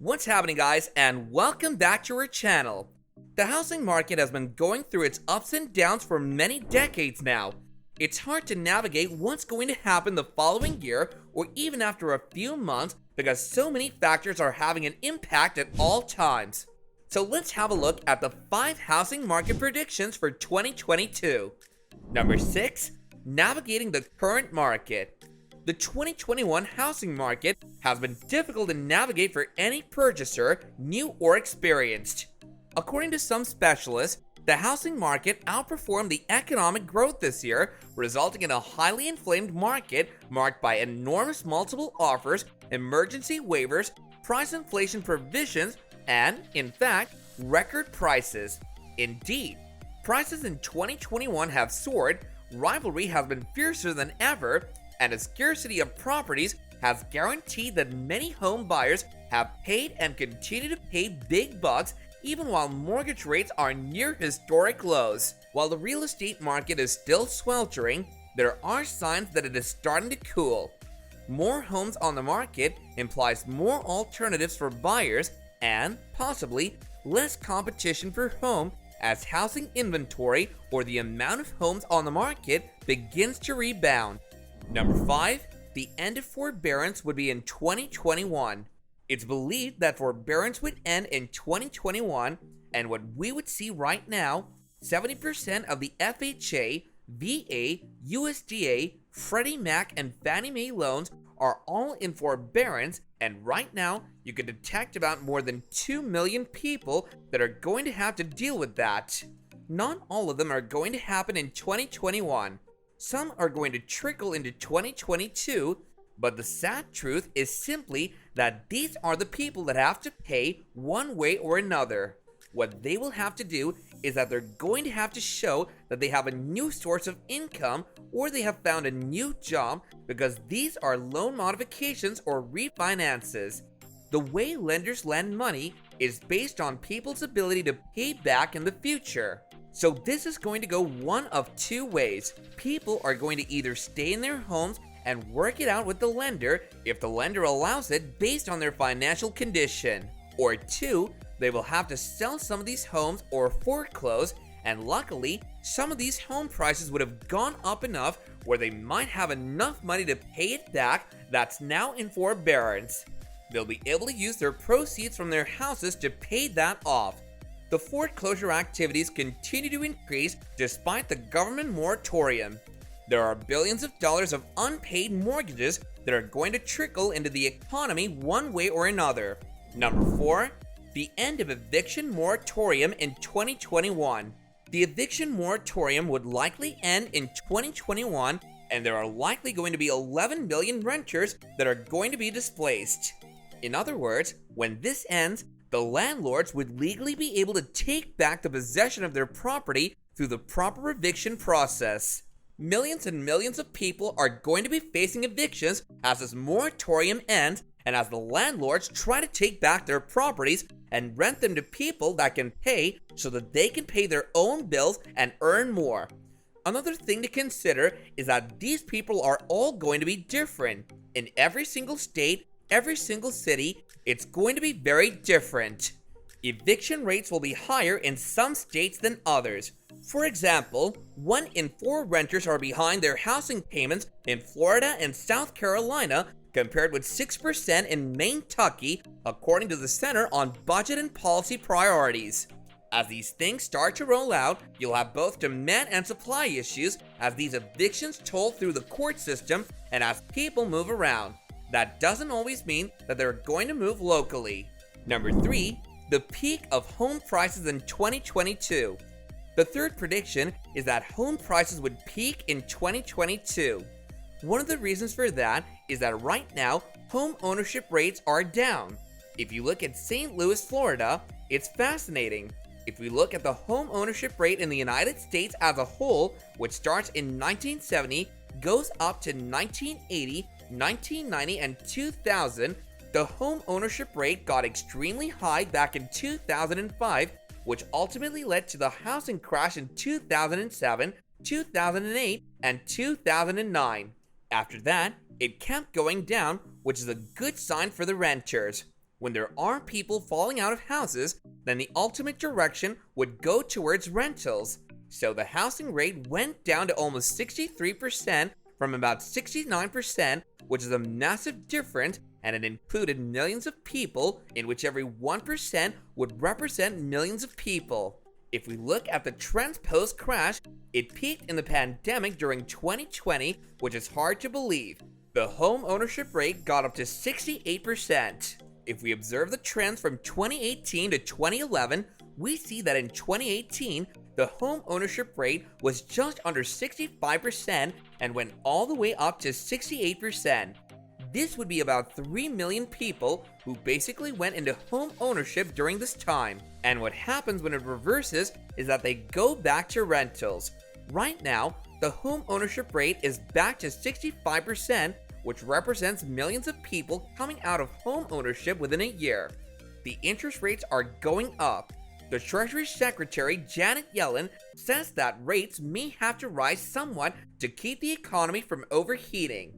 What's happening, guys, and welcome back to our channel. The housing market has been going through its ups and downs for many decades now. It's hard to navigate what's going to happen the following year or even after a few months because so many factors are having an impact at all times. So let's have a look at the 5 housing market predictions for 2022. Number 6. Navigating the current market. The 2021 housing market has been difficult to navigate for any purchaser, new or experienced. According to some specialists, the housing market outperformed the economic growth this year, resulting in a highly inflamed market marked by enormous multiple offers, emergency waivers, price inflation provisions, and, in fact, record prices. Indeed, prices in 2021 have soared, rivalry has been fiercer than ever, and a scarcity of properties has guaranteed that many home buyers have paid and continue to pay big bucks even while mortgage rates are near historic lows. While the real estate market is still sweltering, there are signs that it is starting to cool. More homes on the market implies more alternatives for buyers and, possibly, less competition for home as housing inventory or the amount of homes on the market begins to rebound. Number 5. The end of forbearance would be in 2021. It's believed that forbearance would end in 2021, and what we would see right now, 70% of the FHA, VA, USDA, Freddie Mac, and Fannie Mae loans are all in forbearance, and right now, you can detect about more than 2 million people that are going to have to deal with that. Not all of them are going to happen in 2021. Some are going to trickle into 2022, but the sad truth is simply that these are the people that have to pay one way or another. What they will have to do is that they're going to have to show that they have a new source of income or they have found a new job because these are loan modifications or refinances. The way lenders lend money is based on people's ability to pay back in the future. So this is going to go one of 2 ways. People are going to either stay in their homes and work it out with the lender if the lender allows it based on their financial condition. Or 2, they will have to sell some of these homes or foreclose, and luckily, some of these home prices would have gone up enough where they might have enough money to pay it back that's now in forbearance. They'll be able to use their proceeds from their houses to pay that off. The foreclosure activities continue to increase despite the government moratorium. There are billions of dollars of unpaid mortgages that are going to trickle into the economy one way or another. Number 4. The end of eviction moratorium in 2021. The eviction moratorium would likely end in 2021, and there are likely going to be 11 million renters that are going to be displaced. In other words, when this ends, the landlords would legally be able to take back the possession of their property through the proper eviction process. Millions and millions of people are going to be facing evictions as this moratorium ends and as the landlords try to take back their properties and rent them to people that can pay so that they can pay their own bills and earn more. Another thing to consider is that these people are all going to be different. In every single state, every single city, it's going to be very different. Eviction rates will be higher in some states than others. For example, 1 in 4 renters are behind their housing payments in Florida and South Carolina, compared with 6% in Kentucky, according to the Center on Budget and Policy Priorities. As these things start to roll out, you'll have both demand and supply issues as these evictions toll through the court system and as people move around. That doesn't always mean that they're going to move locally. Number 3. The peak of home prices in 2022. The third prediction is that home prices would peak in 2022. One of the reasons for that is that right now, home ownership rates are down. If you look at St. Louis, Florida, it's fascinating. If we look at the home ownership rate in the United States as a whole, which starts in 1970, goes up to 1980, 1990, and 2000, the home ownership rate got extremely high back in 2005, which ultimately led to the housing crash in 2007, 2008, and 2009. After that, it kept going down, which is a good sign for the renters. When there are people falling out of houses, then the ultimate direction would go towards rentals. So the housing rate went down to almost 63% from about 69%, which is a massive difference, and it included millions of people, in which every 1% would represent millions of people. If we look at the trends post-crash, it peaked in the pandemic during 2020, which is hard to believe. The home ownership rate got up to 68%. If we observe the trends from 2018 to 2011, we see that in 2018, the home ownership rate was just under 65% and went all the way up to 68%. This would be about 3 million people who basically went into home ownership during this time. And what happens when it reverses is that they go back to rentals. Right now, the home ownership rate is back to 65%, which represents millions of people coming out of home ownership within a year. The interest rates are going up. The Treasury Secretary Janet Yellen says that rates may have to rise somewhat to keep the economy from overheating.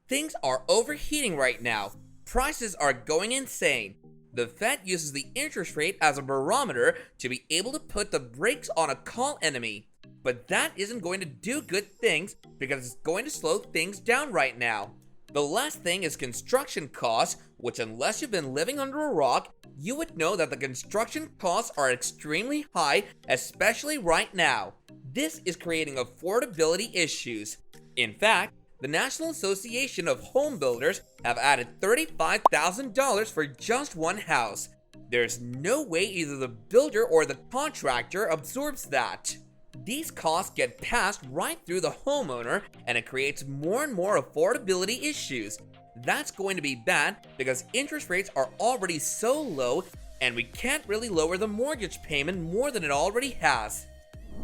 Things are overheating right now. Prices are going insane. The Fed uses the interest rate as a barometer to be able to put the brakes on a call enemy. But that isn't going to do good things because it's going to slow things down right now. The last thing is construction costs, which unless you've been living under a rock, you would know that the construction costs are extremely high, especially right now. This is creating affordability issues. In fact, the National Association of Home Builders have added $35,000 for just one house. There's no way either the builder or the contractor absorbs that. These costs get passed right through the homeowner, and it creates more and more affordability issues. That's going to be bad because interest rates are already so low, and we can't really lower the mortgage payment more than it already has.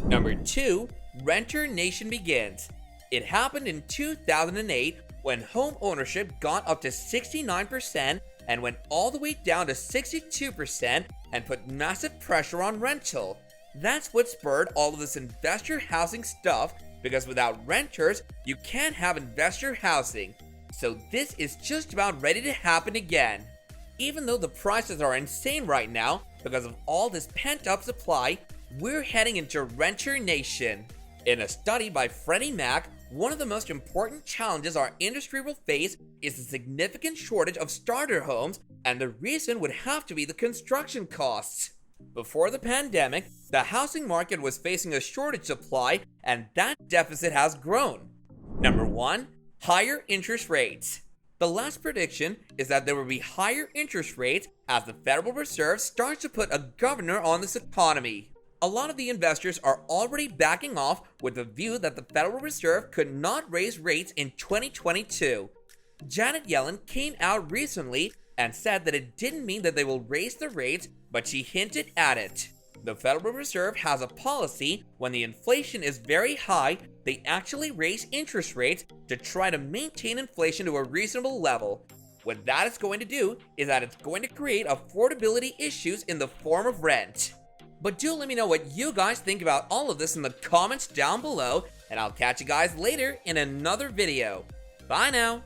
Number 2, Renter Nation begins. It happened in 2008 when home ownership got up to 69% and went all the way down to 62% and put massive pressure on rental. That's what spurred all of this investor housing stuff, because without renters, you can't have investor housing. So this is just about ready to happen again. Even though the prices are insane right now because of all this pent-up supply, we're heading into Renter Nation. In a study by Freddie Mac, one of the most important challenges our industry will face is the significant shortage of starter homes, and the reason would have to be the construction costs. Before the pandemic, the housing market was facing a shortage supply, and that deficit has grown. Number 1, higher interest rates. The last prediction is that there will be higher interest rates as the Federal Reserve starts to put a governor on this economy. A lot of the investors are already backing off with the view that the Federal Reserve could not raise rates in 2022. Janet Yellen came out recently and said that it didn't mean that they will raise the rates, but she hinted at it. The Federal Reserve has a policy when the inflation is very high, they actually raise interest rates to try to maintain inflation to a reasonable level. What that is going to do is that it's going to create affordability issues in the form of rent. But do let me know what you guys think about all of this in the comments down below, and I'll catch you guys later in another video. Bye now!